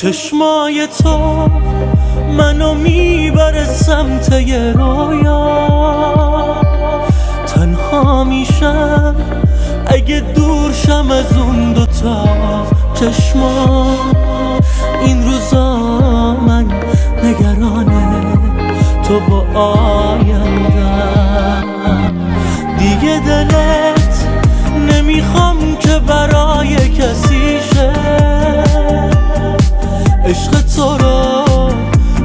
چشمای تو منو میبره سمت یه رویا، تنها میشم اگه دور شم از اون دوتا چشما. این روزا من نگرانه تو با آیندم، دیگه دلت نمیخوام که برای کسی شه. عشق تو رو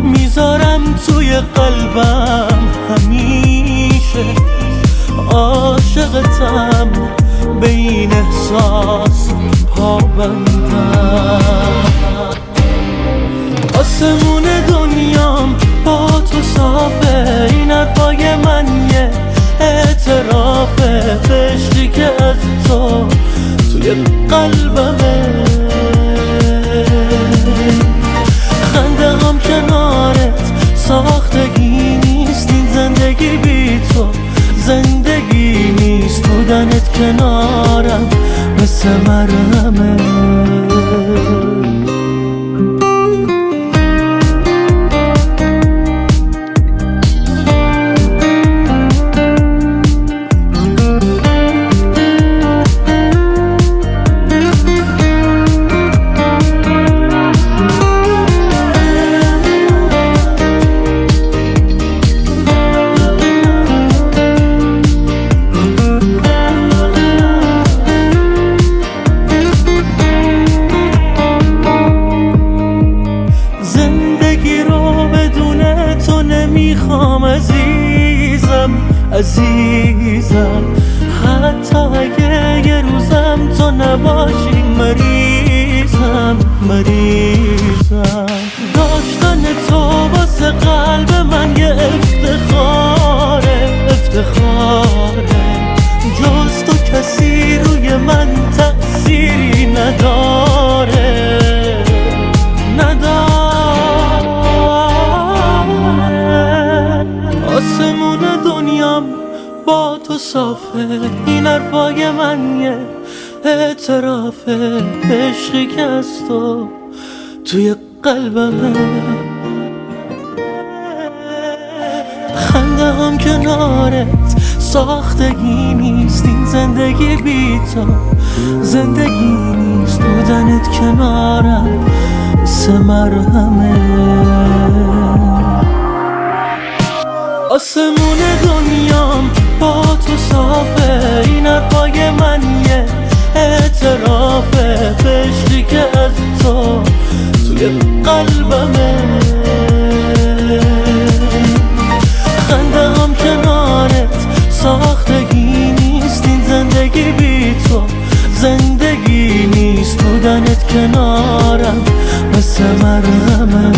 میذارم توی قلبم همیشه، عاشقتم به این احساس پابندم. آسمون دنیام با تو صافه، این حرفای من یه اعترافه به عشقی که از تو توی قلبمه. خنده هم کنارت ساختگی نیست، این زندگی بی تو زندگی نیست. بودنت کنارم مثل مرهمه. میخوام عزیزم حتی اگه یه روزم تو نباشی مریضم. داشتن تو واسه قلب من یه افتخاره. جز تو کسی روی من تأثیری نداره. آسمون دنیام با تو صافه، این حرفای من یه اعترافه به عشقی که از تو توی قلبمه. خنده هم کنارت ساختگی نیست، این زندگی بی تو زندگی نیست. بودنت کنارم مثل مرهمه. آسمون دنیام با تو صافه، این حرفای من یه اعترافه به عشقی که از تو توی قلبمه. خنده هم کنارت ساختگی نیست، این زندگی بی تو زندگی نیست. بودنت کنارم مثل مرهمه.